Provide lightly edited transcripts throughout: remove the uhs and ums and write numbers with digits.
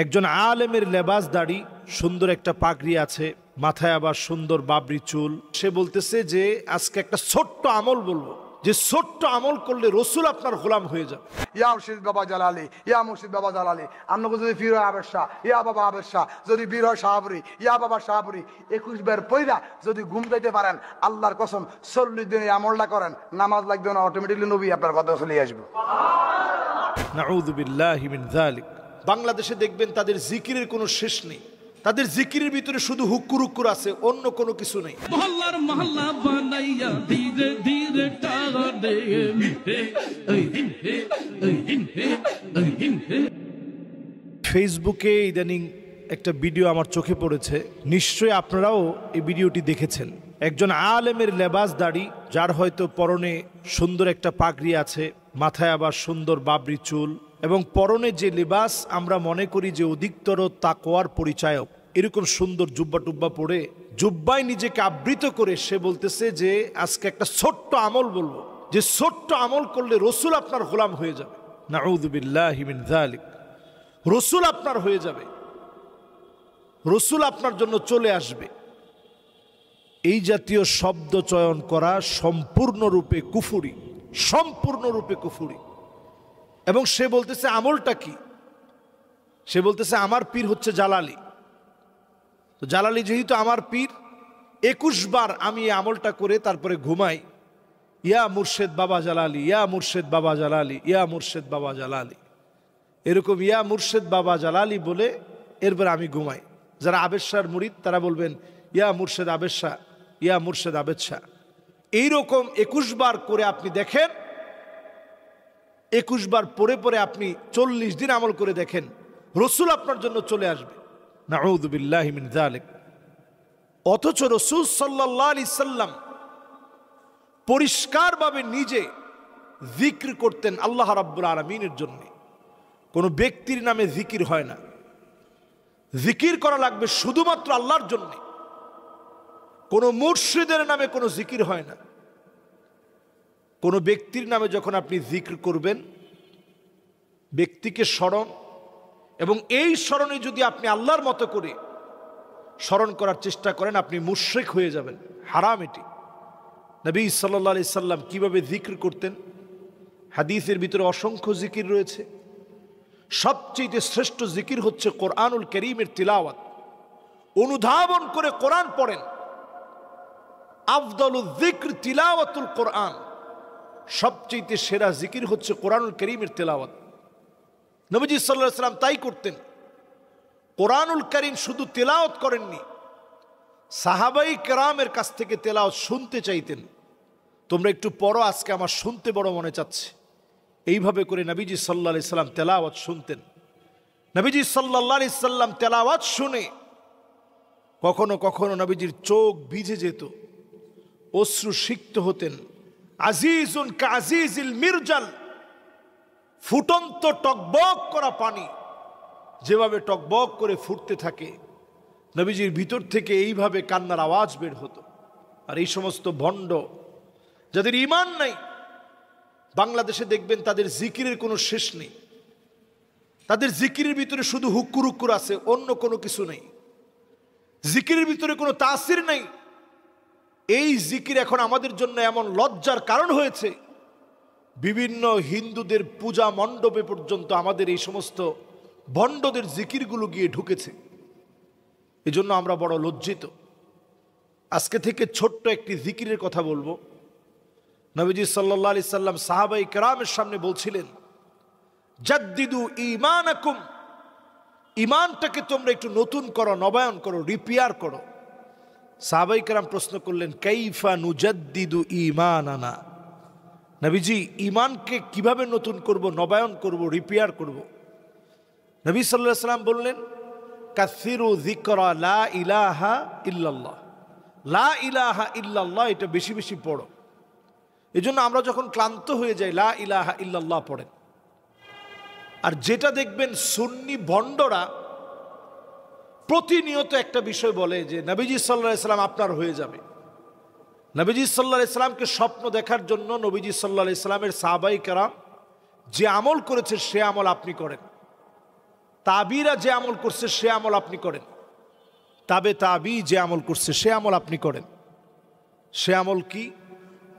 একজন আলেমের লেবাস দাড়ি, সুন্দর একটা পাগড়ি আছে, মাথায় আবার সুন্দর বাবরি চুল। সে বলতেছে যে আজকে একটা ছোট্ট আমল বলবো, যে ছোট্ট আমল করলে রসুল আপনার গোলাম হয়ে যাবে। ইয়া মুর্শিদ বাবা জালালি, ইয়া মুর্শিদ বাবা জালালি। আপনাকে যদি ফির হয় আবের শাহ, ইয়া বাবা আবের শাহ। যদি বীর হয় শাহাবুরি, ইয়া বাবা শাহাবুরি। 21 বার পয়রা যদি ঘুম যাইতে পারেন, আল্লাহর কসম 40 দিনে আমলটা করেন, নামাজ লাগবে না, অটোমেটিকলি নবী আপনার কথা চলে আসবে। নাউযু বিল্লাহি মিন যালিক। বাংলাদেশে দেখবেন তাদের জিকিরের কোনো শেষ নেই। তাদের জিকিরের ভিতরে শুধু হুক্কুর হুক্কুর আছে, অন্য কোনো কিছু নেই। মহল্লার মহল্লা বানাইয়া ধীরে ধীরে টাকা দে ফেসবুকে ইদানিং একটা ভিডিও আমার চোখে পড়েছে, নিশ্চয়ই আপনারাও এই ভিডিওটি দেখেছেন। একজন আলেমের লেবাস দাড়ি, যার হয়তো পরনে সুন্দর একটা পাগড়ি আছে, মাথায় আবার সুন্দর বাবরি চুল, এবং পরনে যে লিবাস আমরা মনে করি যে অধিকতর তাকওয়ার পরিচায়ক, এরকম সুন্দর জুব্বা টুব্বা পরে জুব্বায় নিজেকে আবৃত করে সে বলতেছে যে আজকে একটা ছোট্ট আমল বলবো, যে ছোট্ট আমল করলে রসুল আপনার গোলাম হয়ে যাবে। নাউযু বিল্লাহি মিন যালিক। রসুল আপনার হয়ে যাবে, রসুল আপনার জন্য চলে আসবে। এই জাতীয় শব্দ চয়ন করা সম্পূর্ণরূপে কুফরি, সম্পূর্ণরূপে কুফরি। এবং সে বলতেছে আমলটা কি? সে বলতেছে আমার পীর হচ্ছে জালালি। তো জালালি যেহেতু আমার পীর, 21 বার আমি এই আমলটা করে তারপরে ঘুমাই, ইয়া মুর্শেদ বাবা জালালি, ইয়া মুর্শেদ বাবা জালালি, ইয়া মুর্শেদ বাবা জালালি, এরকম ইয়া মুর্শেদ বাবা জালালি বলে এরপর আমি ঘুমাই। যারা আবেদ শাহর মুরিদ তারা বলবেন ইয়া মুর্শেদ আবেদ শাহ, ইয়া মুর্শেদ আবেদ শাহ। এইরকম 21 বার করে আপনি দেখেন, 21 বার পরে পরে আপনি 40 দিন আমল করে দেখেন, রসুল আপনার জন্য চলে আসবে। নাউযু বিল্লাহি মিন যালিক। অথচ রসুল সাল্লাল্লাহু আলাইহি সাল্লাম পরিষ্কারভাবে নিজে জিকির করতেন আল্লাহ রাব্বুল আলামিনের জন্য। কোনো ব্যক্তির নামে জিকির হয় না, জিকির করা লাগবে শুধুমাত্র আল্লাহর জন্য। কোনো মুর্শিদের নামে কোনো জিকির হয় না। কোনো ব্যক্তির নামে যখন আপনি জিকির করবেন, ব্যক্তিকে স্মরণ, এবং এই স্মরণে যদি আপনি আল্লাহর মতো করে স্মরণ করার চেষ্টা করেন, আপনি মুশরিক হয়ে যাবেন, হারাম এটি। নবী সাল্লাল্লাহু আলাইহি সাল্লাম কিভাবে জিকির করতেন, হাদিসের ভিতরে অসংখ্য জিকির রয়েছে। সবচেয়ে শ্রেষ্ঠ জিকির হচ্ছে কোরআনুল কারীমের তিলাওয়াত। অনুধাবন করে কোরআন পড়েন। আফদালুয যিকর তিলাওয়াতুল কোরআন। সবচেয়ে সেরা জিকির হচ্ছে কোরআনুল কারীমের তিলাওয়াত। নবীজি সাল্লাল্লাহু আলাইহি সাল্লাম তাই করতেন। কোরআনুল কারীম শুধু তিলাওয়াত করেননি, সাহাবাই কেরামের কাছ থেকে তিলাওয়াত শুনতে চাইতেন। তোমরা একটু পড়ো, আজকে আমার শুনতে বড় মনে চাচ্ছে। এইভাবে করে নবীজি সাল্লাল্লাহু আলাইহি সাল্লাম তেলাওয়াত শুনতেন। নবীজি সাল্লাল্লাহু আলাইহি সাল্লাম তেলাওয়াত শুনে কখনো কখনো নবীজির চোখ ভিজে যেত, অশ্রু সিক্ত হতেন। আজিজুন কাজিজিল মিরজাল, ফুটন্ত টকবক করা পানি যেভাবে টকবক করে ফুটতে থাকে, নবীজির ভিতর থেকে এইভাবে কান্নার আওয়াজ বের হতো। আর এই সমস্ত ভণ্ড যাদের ঈমান নাই, বাংলাদেশে দেখবেন তাদের জিকিরের কোনো শেষ নেই। তাদের জিকিরের ভিতরে শুধু হুক্কুর হুক্কুর আছে, অন্য কোনো কিছু নেই। জিকিরের ভিতরে কোনো তাসির নেই। এই জিকির এখন আমাদের জন্য এমন লজ্জার কারণ হয়েছে, বিভিন্ন হিন্দুদের পূজা মণ্ডপে পর্যন্ত আমাদের এই সমস্ত ভণ্ডদের জিকিরগুলো গিয়ে ঢুকেছে। এজন্য আমরা বড় লজ্জিত। আজকে থেকে ছোট্ট একটি জিকিরের কথা বলবো। নবীজি সাল্লাল্লাহু আলাইহি সাল্লাম সাহাবাই কেরামের সামনে বলছিলেন, জাদ্দিদু ঈমানাকুম, ঈমানটাকে তোমরা একটু নতুন করো, নবায়ন করো, রিপেয়ার করো। সাহাবাই কেরাম প্রশ্ন করলেন, কাইফা নুজাদ্দিদু ঈমানানা, নবীজি ঈমানকে কিভাবে নতুন করব, নবায়ন করব, রিপেয়ার করব? নবী সাল্লাল্লাহু আলাইহি সাল্লাম বললেন, কাসিরু যিকরা লা ইলাহা ইল্লাল্লাহ, লা ইলাহা ইল্লাল্লাহ এটা বেশি বেশি পড়ো। এজন্য আমরা যখন ক্লান্ত হয়ে যাই লা ইলাহা ইল্লাল্লাহ পড়েন। আর যেটা দেখবেন সুন্নি ভণ্ডরা প্রতিনিয়ত একটা বিষয় বলে যে নবীজি সাল্লাল্লাহু আলাইহি সাল্লাম আপনার হয়ে যাবে। নবীজি সাল্লাল্লাহু আলাইহি সাল্লামকে স্বপ্ন দেখার জন্য নবীজি সাল্লাল্লাহু আলাইহি সাল্লামের সাহাবাই কেরাম যে আমল করেছে সে আমল আপনি করেন। তাবিরা যে আমল করছে সে আমল আপনি করেন, তাবি যে আমল করছে সে আমল আপনি করেন। সে আমল কি?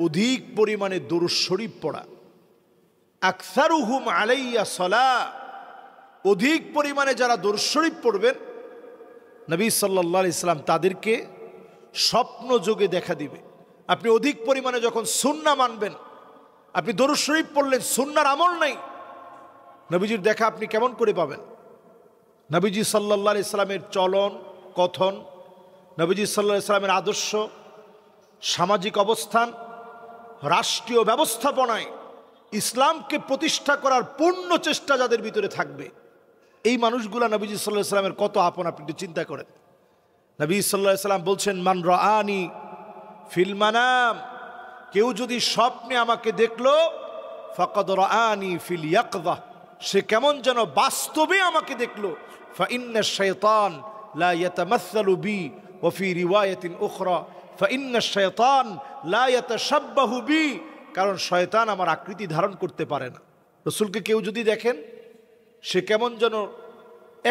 অধিক পরিমাণে দরুদ শরীফ পড়া। আকসারুহুম আলাইয়া সালাহ, অধিক পরিমাণে যারা দরুদ শরীফ পড়বেন নবী সাল্লাল্লাহু আলাইহি সাল্লাম তাদেরকে স্বপ্ন যোগে দেখা দিবে। আপনি অধিক পরিমাণে যখন সুন্নাহ মানবেন, আপনি দরুদ শরীফ পড়লেন, সুন্নাহর আমল নাই, নবীজির দেখা আপনি কেমন করে পাবেন? নবীজি সাল্লাল্লাহু আলাইহি সাল্লামের চলন কথন, নবীজি সাল্লাল্লাহু আলাইহি সাল্লামের আদর্শ, সামাজিক অবস্থান, রাষ্ট্রীয় ব্যবস্থাপনায় ইসলামকে প্রতিষ্ঠা করার পূর্ণ চেষ্টা যাদের ভিতরে থাকবে, এই মানুষগুলা নবীজি সাল্লাল্লাহু আলাইহি সাল্লামের কত আপন আপনি একটু চিন্তা করেন। নবী সাল্লাল্লাহু আলাইহি সাল্লাম বলছেন, মান রাআনি ফিল মানাম, কেউ যদি স্বপ্নে আমাকে দেখলো, ফাকাদ রাআনি ফিল ইয়াকযা, সে কেমন যেন বাস্তবে আমাকে দেখলো। ফাইন্না শাইতান লা ইয়াতামাসসালু বি ওয়া ফি রিওয়ায়াতিন উখরা ফাইন্না শাইতান লা ইয়াতাশাব্বাহু বি, কারণ শয়তান আমার আকৃতি ধারণ করতে পারে না। রাসূলকে কেউ যদি দেখেন, সে কেমন যেন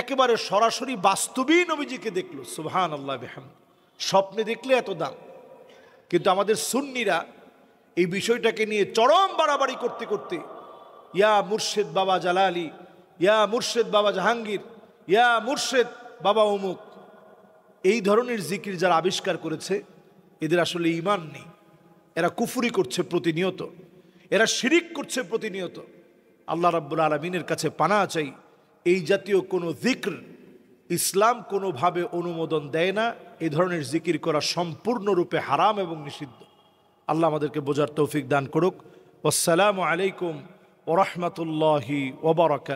একেবারে সরাসরি বাস্তবেই নবীজিকে দেখলো। সুবহানাল্লাহ বিহামদি। স্বপ্নে দেখলে এত দাম, কিন্তু আমাদের সুন্নিরা এই বিষয়টাকে নিয়ে চরম বাড়াবাড়ি করতে করতে ইয়া মুর্শেদ বাবা জালালি, ইয়া মুর্শেদ বাবা জাহাঙ্গীর, ইয়া মুর্শেদ বাবা অমুক, এই ধরনের জিকির যারা আবিষ্কার করেছে এদের আসলে ঈমান নেই। এরা কুফরি করছে প্রতিনিয়ত, এরা শিরিক করছে প্রতিনিয়ত। আল্লাহ রাব্বুল আলামিনের কাছে পানাহ চাই, এই জাতীয় কোনো জিক্র ইসলাম কোনোভাবে অনুমোদন দেয় না। এই ধরনের জিকির করা সম্পূর্ণরূপে হারাম এবং নিষিদ্ধ। আল্লাহ আমাদেরকে বোঝার তৌফিক দান করুক। আসসালামু আলাইকুম ওয়া রাহমাতুল্লাহি ওয়া বারাকাতুহু।